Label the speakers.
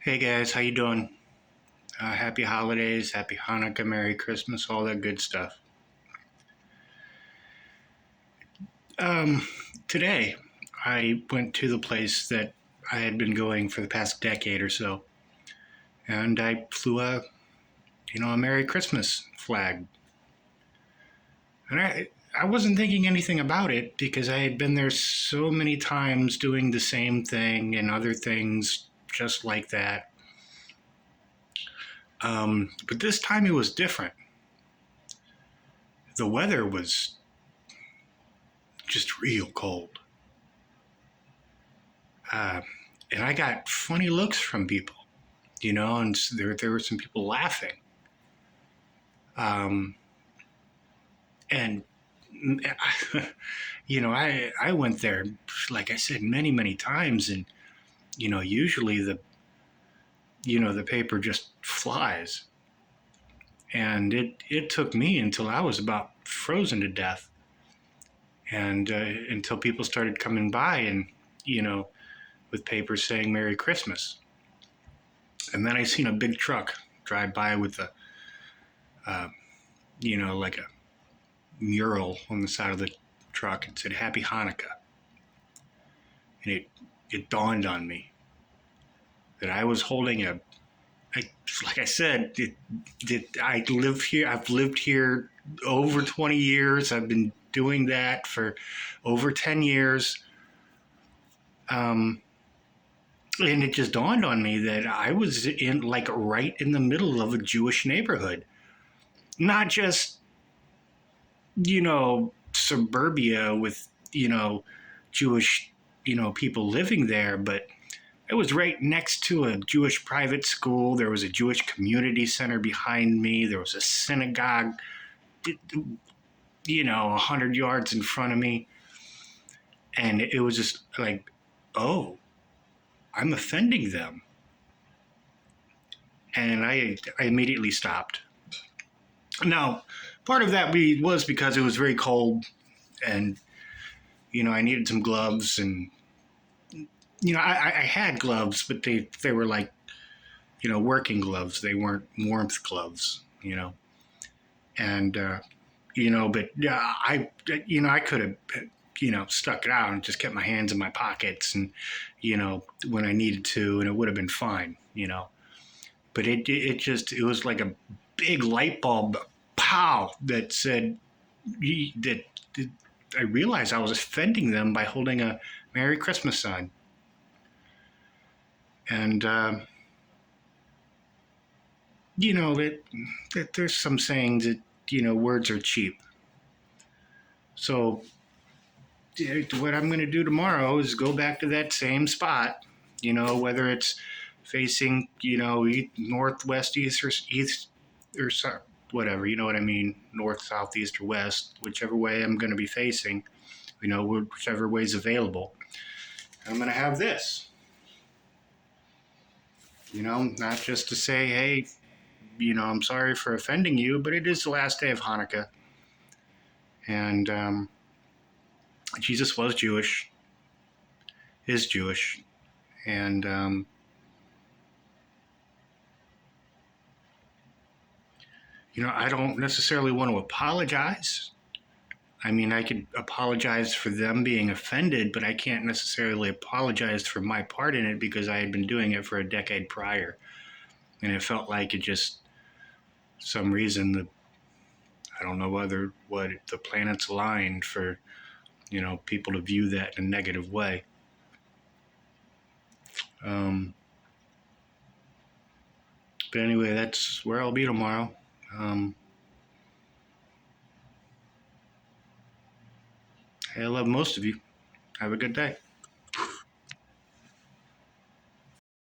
Speaker 1: Hey guys, how you doing? Happy holidays, happy Hanukkah, Merry Christmas, all that good stuff. Um, Today, I went to the place that I had been going for the past decade or so, and I flew a Merry Christmas flag. And I wasn't thinking anything about it because I had been there so many times doing the same thing and other things just like that. But this time it was different. The weather was just real cold. Uh, and I got funny looks from people, and there were some people laughing. Um, and I went there, like I said, many many times, and usually the paper just flies, and it took me until I was about frozen to death, and until people started coming by and with papers saying Merry Christmas, and then I seen a big truck drive by with uh, like a mural on the side of the truck and said Happy Hanukkah. And it dawned on me that I was holding like I said, I live here. I've lived here over 20 years. I've been doing that for over 10 years. Um, and it just dawned on me that I was in like right in the middle of a Jewish neighborhood, not just suburbia with Jewish people living there, but it was right next to a Jewish private school. There was a Jewish community center behind me. There was a synagogue 100 yards in front of me, and it was just like, oh, I'm offending them. And I immediately stopped. Now, part of that was because it was very cold, and I needed some gloves, and I had gloves, but they were like working gloves. They weren't warmth gloves, and but yeah, I could have stuck it out and just kept my hands in my pockets, and when I needed to, and it would have been fine, but it was like a big light bulb, pow, that said that I realized I was offending them by holding a Merry Christmas sign. And that there's some sayings that words are cheap. So what I'm going to do tomorrow is go back to that same spot. Whether it's facing northwest, east, or whatever. You know what I mean? North, south, east, or west, whichever way I'm going to be facing. Whichever way is available. I'm going to have this. Not just to say, hey, I'm sorry for offending you, but it is the last day of Hanukkah. And Jesus was Jewish, is Jewish. And, I don't necessarily want to apologize. I mean, I could apologize for them being offended, but I can't necessarily apologize for my part in it because I had been doing it for a decade prior. And it felt like it just, some reason, I don't know what the planets aligned for, people to view that in a negative way. But anyway, that's where I'll be tomorrow. I love most of you. Have a good day.